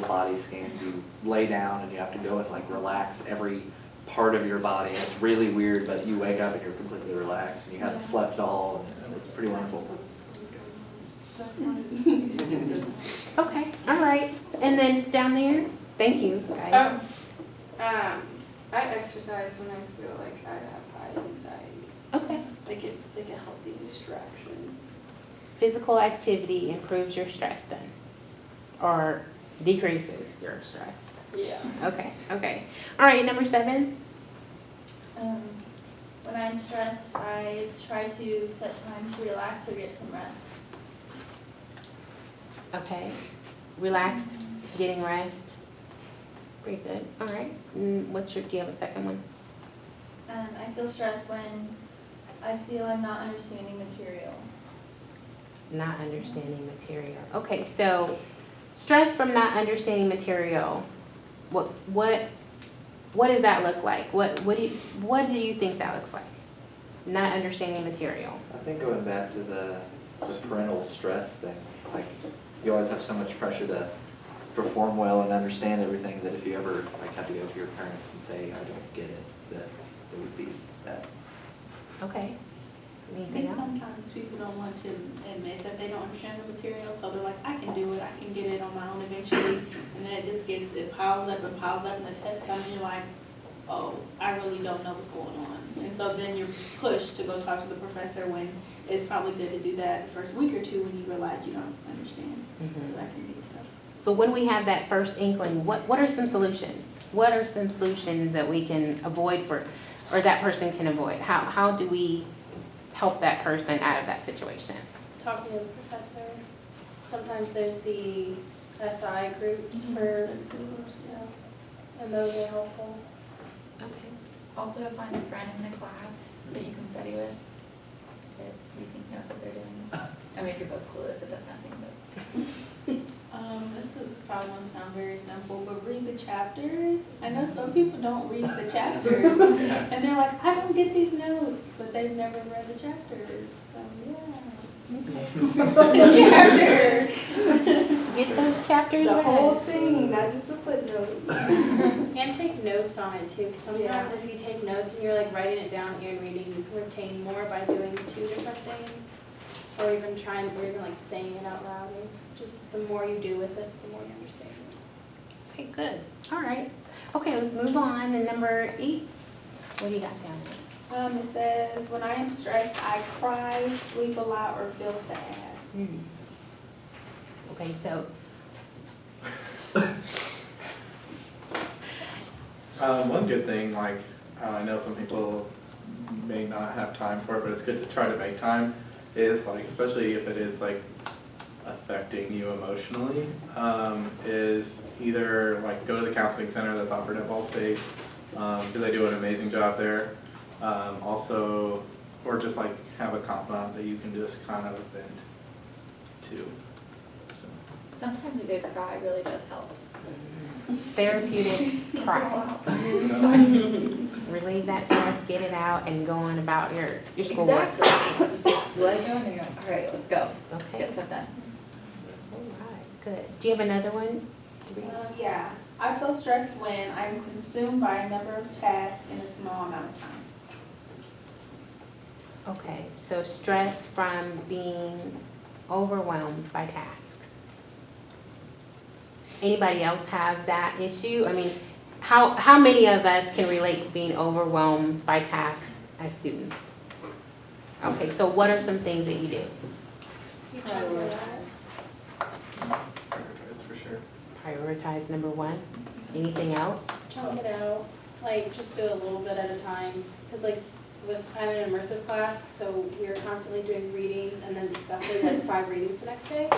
body scans, you lay down and you have to go with like relax every part of your body. And it's really weird, but you wake up and you're completely relaxed and you haven't slept at all, and it's pretty wonderful. Okay, all right. And then down there, thank you, guys. I exercise when I feel like I have high anxiety. Okay. Like it's like a healthy distraction. Physical activity improves your stress then, or decreases your stress. Yeah. Okay, okay. All right, number 7. When I'm stressed, I try to set time to relax or get some rest. Okay. Relax, getting rest. Pretty good. All right. Do you have a second one? I feel stressed when I feel I'm not understanding material. Not understanding material. Okay, so stress from not understanding material. What does that look like? What do you think that looks like? Not understanding material. I think going back to the parental stress thing, like you always have so much pressure to perform well and understand everything that if you ever like have to go to your parents and say, I don't get it, that it would be that. Okay. I Anything think else? sometimes people don't want to admit that they don't understand the material, so they're like, I can do it, I can get it on my own eventually, and then it piles up and piles up, and the test comes, and you're like, oh, I really don't know what's going on. And so then you're pushed to go talk to the professor when it's probably good to do that the first week or two when you realize you don't understand. So that can be tough. So when we have that first inkling, what are some solutions? What are some solutions that we can avoid or that person can avoid? How do we help that person out of that situation? Talking to the professor. Sometimes there's the SI groups for, and those are helpful. Okay. Also find a friend in the class that you can study with that you think knows what they're doing. I mean, if you're both clueless, it does nothing, but. This is probably going to sound very simple, but read the chapters. I know some people don't read the chapters, and they're like, I don't get these notes, but they've never read the chapters, so yeah. Chapter. Get those chapters The read. whole thing, not just the footnotes. And take notes on it too, because sometimes if you take notes and you're like writing it down and reading, you can retain more by doing 2 different things. Or even like saying it out loud. And just the more you do with it, the more you understand it. Okay, good. All right. Okay, let's move on to number 8. What do you got down there? It says, when I am stressed, I cry, sleep a lot, or feel sad. Okay, so One good thing, like, I know some people may not have time for it, but it's good to try to make time, is like, especially if it is like affecting you emotionally, is either like go to the counseling center that's offered at Ball State, because they do an amazing job there. Also, or just like have a confidant that you can just kind of vent to. So. Sometimes a good cry really does help. therapeutic cry. Relieve that stress, get it out, and go on about your schoolwork. Exactly. You let it go and then you're like, all right, let's go. Let's Okay. get stuff done. All right, good. Do you have another one? Yeah, I feel stressed when I'm consumed by a number of tasks in a small amount of time. Okay, so stress from being overwhelmed by tasks. Anybody else have that issue? I mean, how many of us can relate to being overwhelmed by tasks as students? Okay, so what are some things that you do? You prioritize. Prioritize for sure. Prioritize number 1. Anything else? Chunk it out, like just do it a little bit at a time. Because like I'm in an immersive class, so we are constantly doing readings and then discussing like 5 readings the next day.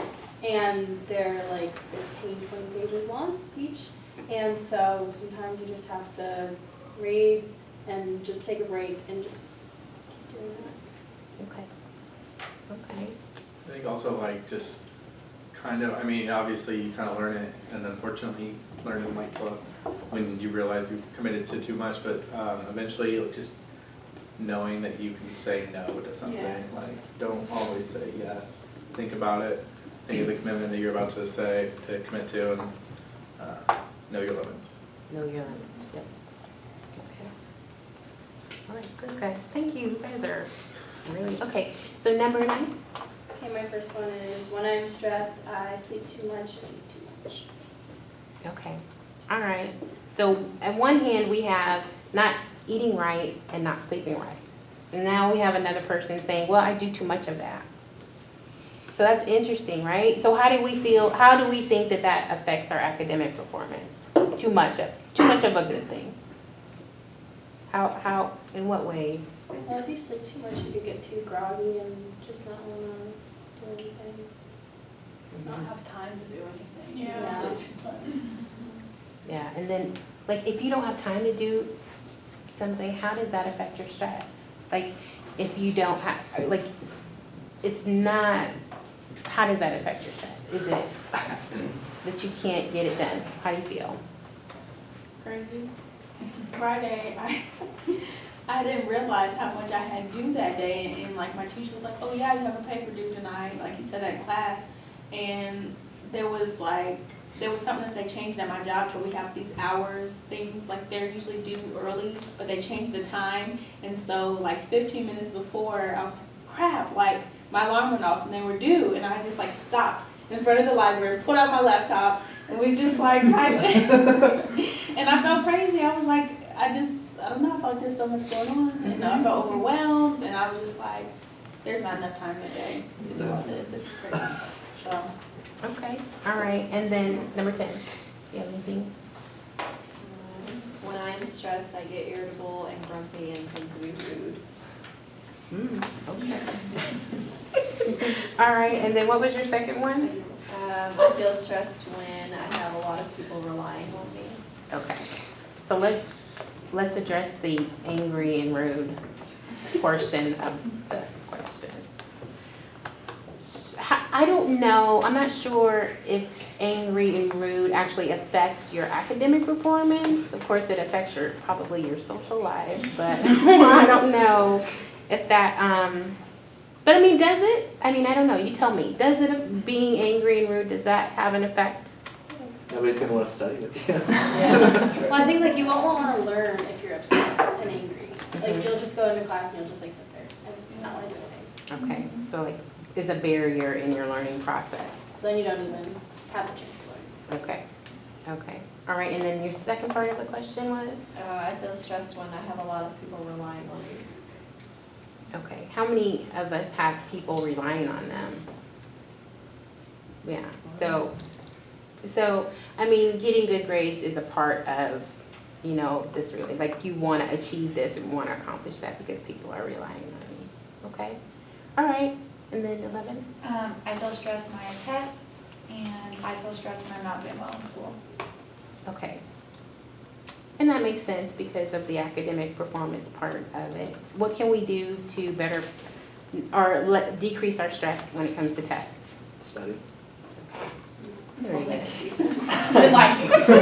And they're like 15, 20 pages long each. And so sometimes you just have to read and just take a break and just keep doing that. Okay. Okay. I think also like just kind of, I mean, obviously you kind of learn it, and unfortunately learning like when you realize you've committed to too much, but eventually just knowing that you can say no to something. Yes. Like, don't always say yes. Think about it. Think of the commitment that you're about to commit to, and know your limits. Know your limits, yep. Okay. All right, good guys, thank you, you guys are really, okay, so number 9? Okay, my first one is when I'm stressed, I sleep too much and eat too much. Okay, all right. So at one hand, we have not eating right and not sleeping right. And now we have another person saying, well, I do too much of that. So that's interesting, right? So how do we think that that affects our academic performance? Too much of a good thing. How, in what ways? Well, if you sleep too much, you could get too groggy and just not wanna do anything. Not have time to do anything. Yeah. Sleep too much. Yeah, and then, like, if you don't have time to do something, how does that affect your stress? Like, if you don't have, like, it's not, how does that affect your stress? Is it that you can't get it done? How do you feel? Crazy. Friday, I didn't realize how much I had due that day, and like my teacher was like, oh yeah, you have a paper due tonight, like he said that in class, and there was something that they changed at my job to where we have these hours things, like they're usually due early, but they changed the time, and so like 15 minutes before, I was like, crap, like my alarm went off and they were due, and I just like stopped in front of the library, pulled out my laptop, and was just like typing. And I felt crazy. I was like, I don't know, I felt like there's so much going on, and I felt overwhelmed, and I was just like, there's not enough time in the day to do all this is crazy. So, Okay, all right, and then number 10, do you have anything? When I'm stressed, I get irritable and grumpy and tend to be rude. Okay. All right, and then what was your second one? I feel stressed when I have a lot of people relying on me. Okay, so let's address the angry and rude portion of the question. I don't know, I'm not sure if angry and rude actually affects your academic performance. Of course, it affects probably your social life, but I don't know if that, but I mean, does it? I mean, I don't know, you tell me. Does it, being angry and rude, does that have an effect? Nobody's gonna wanna study with you. Well, I think like you won't wanna learn if you're upset and angry. Like you'll just go into class and you'll just like sit there and not wanna do anything. Okay, so like, is a barrier in your learning process. So then you don't even have a chance to learn. Okay, okay. All right, and then your second part of the question was? I feel stressed when I have a lot of people relying on me. Okay, how many of us have people relying on them? Yeah, so, I mean, getting good grades is a part of, you know, this really, like you want to achieve this and want to accomplish that because people are relying on you, okay? All right, and then 11? I feel stressed when I have tests, and I feel stressed when I'm not doing well in school. Okay. And that makes sense because of the academic performance part of it. What can we do to better, or decrease our stress when it comes to tests? Study. There you go.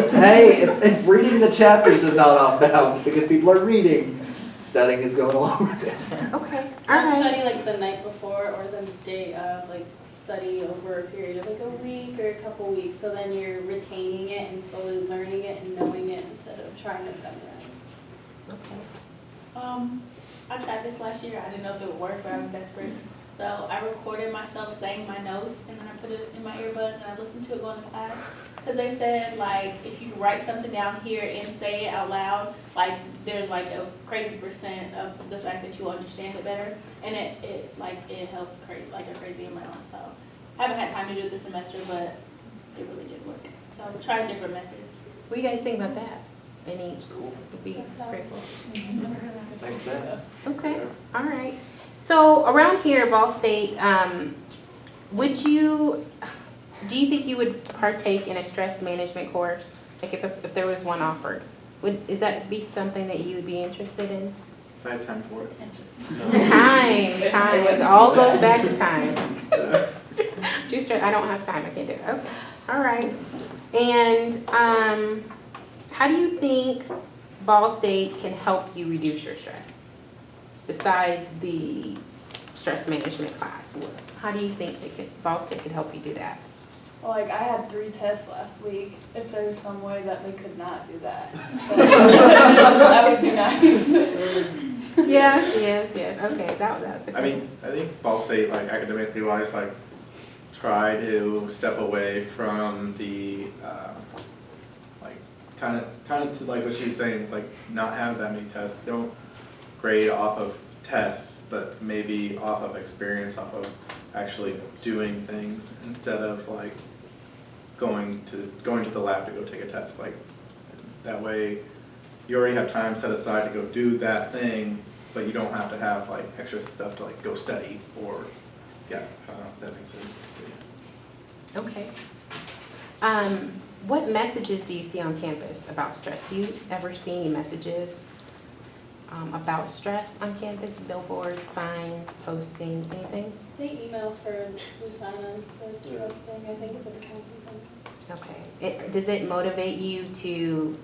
Hey, if reading the chapters is not off bounds because people are reading, studying is going along with it. Okay, all Not right. study like the night before or the day of, like study over a period of like a week or a couple weeks. So then you're retaining it and slowly learning it and knowing it instead of trying to memorize. Okay. I tried this last year. I didn't know if it would work, but I was desperate. So I recorded myself saying my notes, and then I put it in my earbuds, and I listened to it going to class. Because they said, like, if you write something down here and say it out loud, like, there's, like, a crazy % of the fact that you understand it better. And it helped like a crazy amount. So I haven't had time to do it this semester, but it really did work. So we're trying different methods. What do you guys think about that? Any would be That grateful. Makes sense. Okay, all right. So around here, Ball State, do you think you would partake in a stress management course? Like if there was one offered, is that be something that you would be interested in? If I had time for it. Time, it all goes back to time. Too stressed, I don't have time, I can't do it, okay, all right. And, how do you think Ball State can help you reduce your stress? Besides the stress management class, how do you think Ball State could help you do that? Like, I had 3 tests last week, if there's some way that they could not do that. That would be nice. Yes, okay, that's a good. I mean, I think Ball State, like academically wise, like try to step away from the, like kind of to like what she's saying, it's like not have that many tests. Don't grade off of tests, but maybe off of experience, off of actually doing things instead of like going to the lab to go take a test. Like that way, you already have time set aside to go do that thing, but you don't have to have like extra stuff to like go study or, yeah, I don't know if that makes sense. Okay. What messages do you see on campus about stress? Do you ever see any messages about stress on campus? Billboards, signs, posting, anything? They email for Lucina, the stress thing, I think it's at the counseling center. Okay. Does it motivate you to,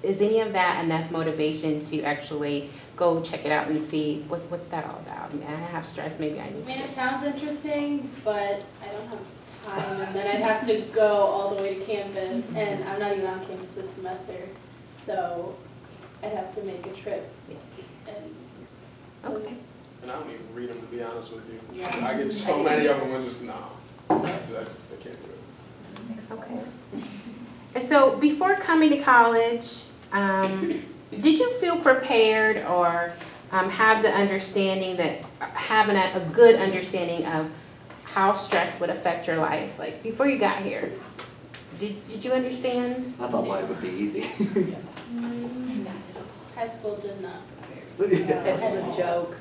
is any of that enough motivation to actually go check it out and see what's that all about? I mean, I have stress, maybe I need I mean, it to. sounds interesting, but I don't have time, and then I'd have to go all the way to campus, and I'm not even on campus this semester, so I'd have to make a trip. And Okay. And I don't even read them, to be honest with you. Yeah. I get so many of them, I'm just, no, I can't do it. Okay. And so before coming to college, did you feel prepared or have the understanding that, having a good understanding of how stress would affect your life? Like before you got here, did you understand? I thought life would be easy. high school did not prepare. High school's a joke.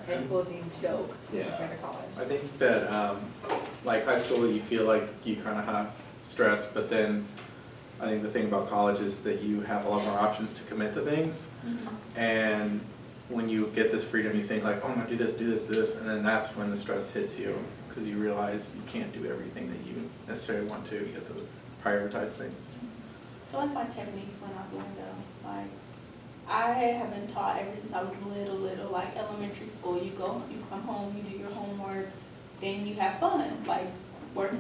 High school's a joke Yeah. compared to college. I think that, like high school, you feel like you kind of have stress, but then I think the thing about college is that you have a lot more options to commit to things. And when you get this freedom, you think like, oh, I'm gonna do this, and then that's when the stress hits you, because you realize you can't do everything that you necessarily want to. You have to prioritize things. I feel like my techniques went out the window. Like, I have been taught ever since I was little, like elementary school, you come home, you do your homework, then you have fun. Like, work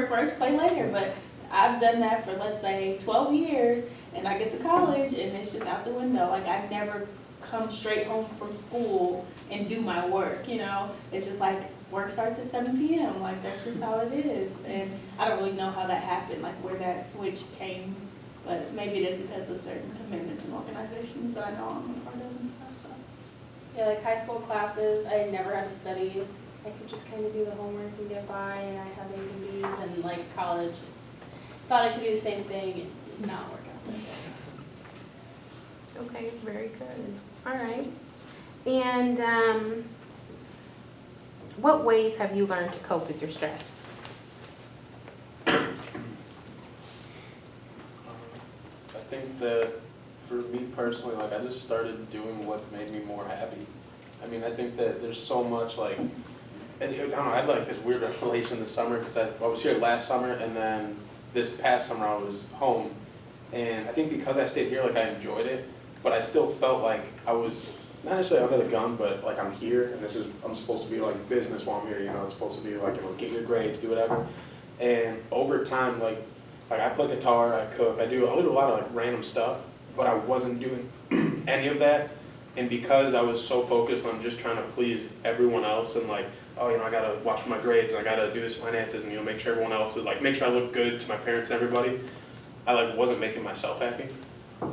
first, play later. But I've done that for, let's say, 12 years, and I get to college, and it's just out the window. Like, I never come straight home from school and do my work, you know? It's just like, work starts at 7 p.m. Like, that's just how it is. And I don't really know how that happened, like where that switch came. But maybe it is because of certain commitments and organizations that I know I'm a part of and stuff, so. Yeah, like high school classes, I never had to study. I could just kind of do the homework and get by, and I had A's and B's, and like college, thought I could do the same thing, it did not work out like that. Okay, very good. All right. And what ways have you learned to cope with your stress? I think that for me personally, like I just started doing what made me more happy. I mean, I think that there's so much like, I don't know, I had like this weird relation this summer because I was here last summer and then this past summer I was home. And I think because I stayed here, like I enjoyed it, but I still felt like I was not necessarily under the gun, but like I'm here and I'm supposed to be like business while I'm here, you know, it's supposed to be like, you know, get your grades, do whatever. And over time, like I play guitar, I cook, I do a lot of like random stuff, but I wasn't doing any of that. And because I was so focused on just trying to please everyone else and like, oh, you know, I gotta watch my grades and I gotta do this finances and, you know, make sure everyone else is like, make sure I look good to my parents and everybody, I like wasn't making myself happy.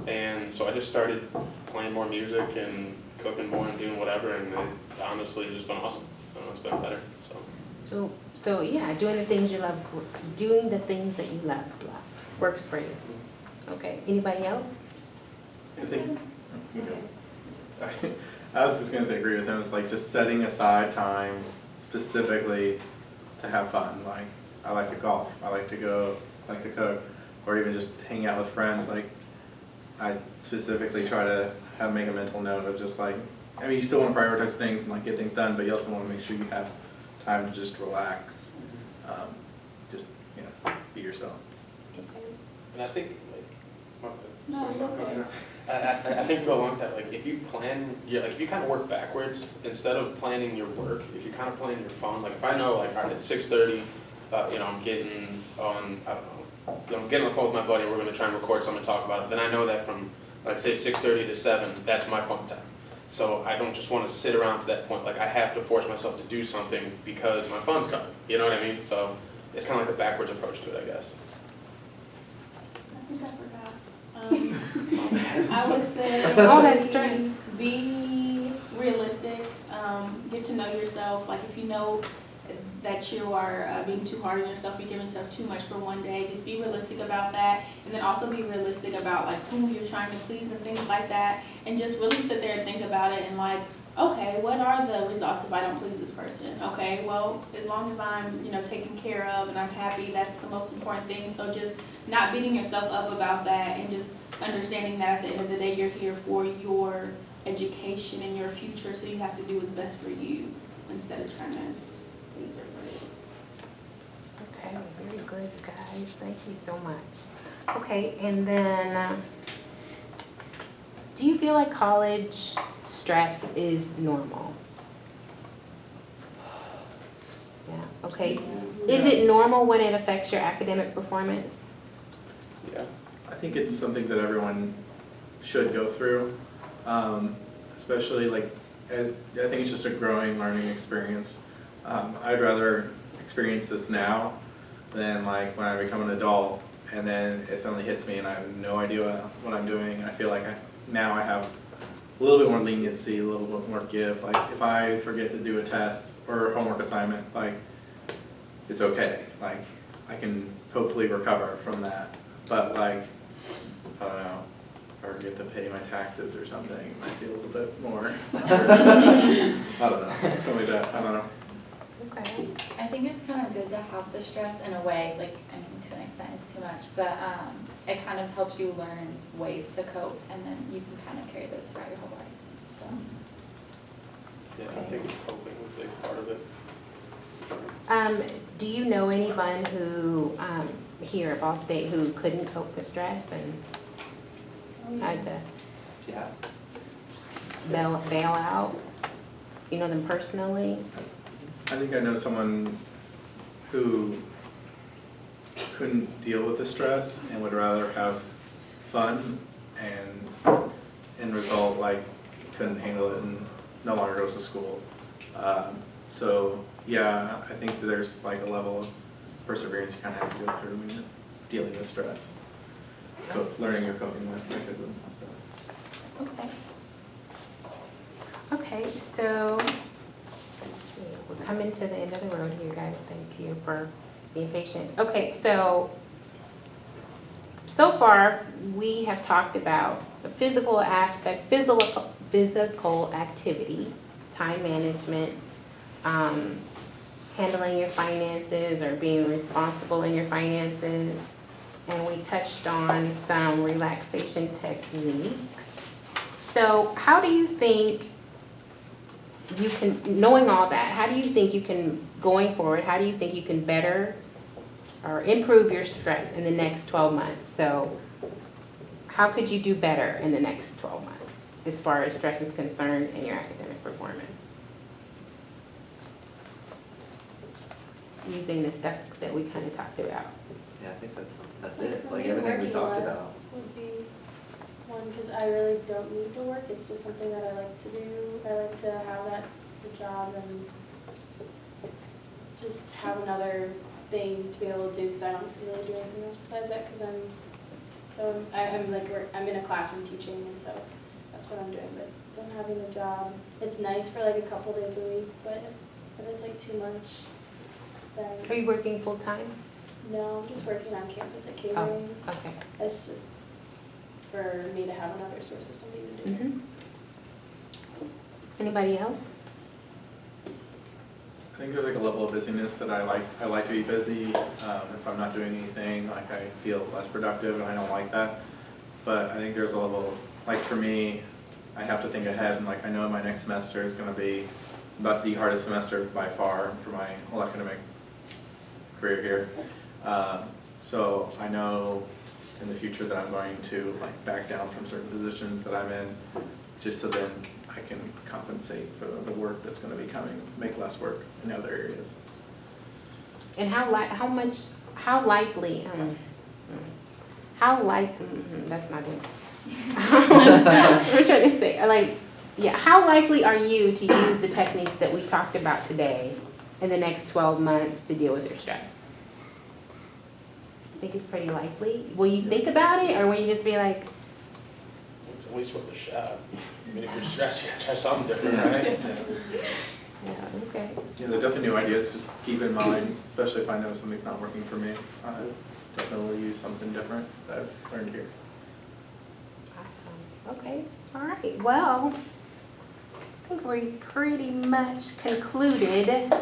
And so I just started playing more music and cooking more and doing whatever, and it honestly has just been awesome. It's been better, so. So yeah, doing the things you love, doing the things that you love works for you. Okay, anybody else? I think, I was just gonna say, agree with him, it's like just setting aside time specifically to have fun. Like, I like to golf, I like to cook, or even just hang out with friends. Like, I specifically try to make a mental note of just like, I mean, you still wanna prioritize things and like get things done, but you also wanna make sure you have time to just relax, just, you know, be yourself. And I think, like, No, I think go along with that, like, if you plan, like, if you kind of work backwards, instead of planning your work, if you kind of plan your fun, like, if I know, like, all right, at 6:30, I'm getting on, I don't know, I'm getting on the phone with my buddy, and we're gonna try and record something and talk about it, then I know that from, like, say, 6:30 to 7, that's my fun time. So I don't just wanna sit around to that point, like, I have to force myself to do something because my fun's coming, you know what I mean? So it's kinda like a backwards approach to it, I guess. I think I forgot. I would say. All that stress. Be realistic, get to know yourself, like if you know that you are being too hard on yourself, you're giving yourself too much for one day, just be realistic about that. And then also be realistic about like who you're trying to please and things like that. And just really sit there and think about it and like, okay, what are the results if I don't please this person? Okay, well, as long as I'm, taken care of and I'm happy, that's the most important thing. So just not beating yourself up about that and just understanding that at the end of the day, you're here for your education and your future, so you have to do what's best for you instead of trying to please everybody else. Okay, very good, guys. Thank you so much. Okay, and then, do you feel like college stress is normal? Yeah, okay. Is it normal when it affects your academic performance? Yeah, I think it's something that everyone should go through, especially like, I think it's just a growing learning experience. I'd rather experience this now than like when I become an adult and then it suddenly hits me and I have no idea what I'm doing. I feel like now I have a little bit more leniency, a little bit more give. Like if I forget to do a test or a homework assignment, like it's okay. Like I can hopefully recover from that. But like, I don't know, if I forget to pay my taxes or something, it might be a little bit more. I don't know, something like that, I don't know. Okay. I think it's kind of good to have the stress in a way, like, I mean, to an extent it's too much, but it kind of helps you learn ways to cope, and then you can kind of carry those throughout your whole life, so. Yeah, I think coping is a big part of it. Do you know anyone who, here at Ball State, who couldn't cope with stress and had to Yeah. bail out? You know them personally? I think I know someone who couldn't deal with the stress and would rather have fun and end result like couldn't handle it and no longer goes to school. So yeah, I think that there's like a level of perseverance you kind of have to go through when you're dealing with stress. Learning your coping mechanisms and stuff. Okay. Okay, so, let's see, we're coming to the end of the road here, guys. Thank you for being patient. Okay, so far, we have talked about the physical aspect, physical activity, time management, handling your finances or being responsible in your finances. And we touched on some relaxation techniques. So how do you think you can, knowing all that, how do you think you can, going forward, how do you think you can better or improve your stress in the next 12 months? So how could you do better in the next 12 months as far as stress is concerned in your academic performance? Using the stuff that we kind of talked about. Yeah, I think that's Like, it, for like me, everything we working talked less about. would be one, because I really don't need to work, it's just something that I like to do. I like to have that job and just have another thing to be able to do, because I don't really do anything else besides that, because I'm in a classroom teaching, and so that's what I'm doing. But then having a job, it's nice for like a couple days a week, but if it's like too much, then Are you working full-time? no, I'm just working on campus at catering. Okay. It's just for me to have another source of something to do. Mhm. Anybody else? I think there's like a level of busyness that I like to be busy. If I'm not doing anything, like I feel less productive and I don't like that. But I think there's a level, like for me, I have to think ahead and like I know my next semester is gonna be about the hardest semester by far for my whole academic career here. So I know in the future that I'm going to like back down from certain positions that I'm in, just so then I can compensate for the work that's gonna be coming, make less work in other areas. And how likely, that's not it. I'm trying to say, like, yeah, how likely are you to use the techniques that we talked about today in the next 12 months to deal with your stress? I think it's pretty likely. Will you think about it, or will you just be like, It's at least worth a shot. I mean, if you're stressed, you gotta try something different, right? yeah, okay. Yeah, they're definitely new ideas, just keep in mind, especially if I know something's not working for me. I definitely use something different that I've learned here. Awesome. Okay. All right. Well, I think we pretty much concluded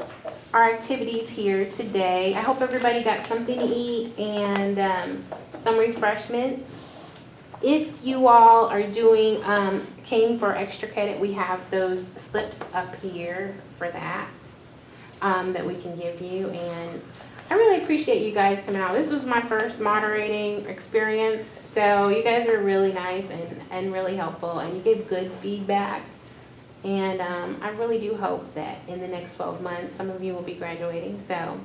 our activities here today. I hope everybody got something to eat and some refreshments. If you all are doing, came for extra credit, we have those slips up here for that, that we can give you. And I really appreciate you guys coming out. This was my first moderating experience, so you guys are really nice and really helpful, and you gave good feedback. And I really do hope that in the next 12 months, some of you will be graduating. So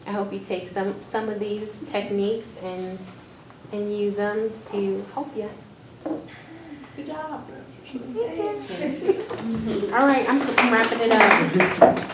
I hope you take some of these techniques and use them to help you. Good job. All right, I'm wrapping it up.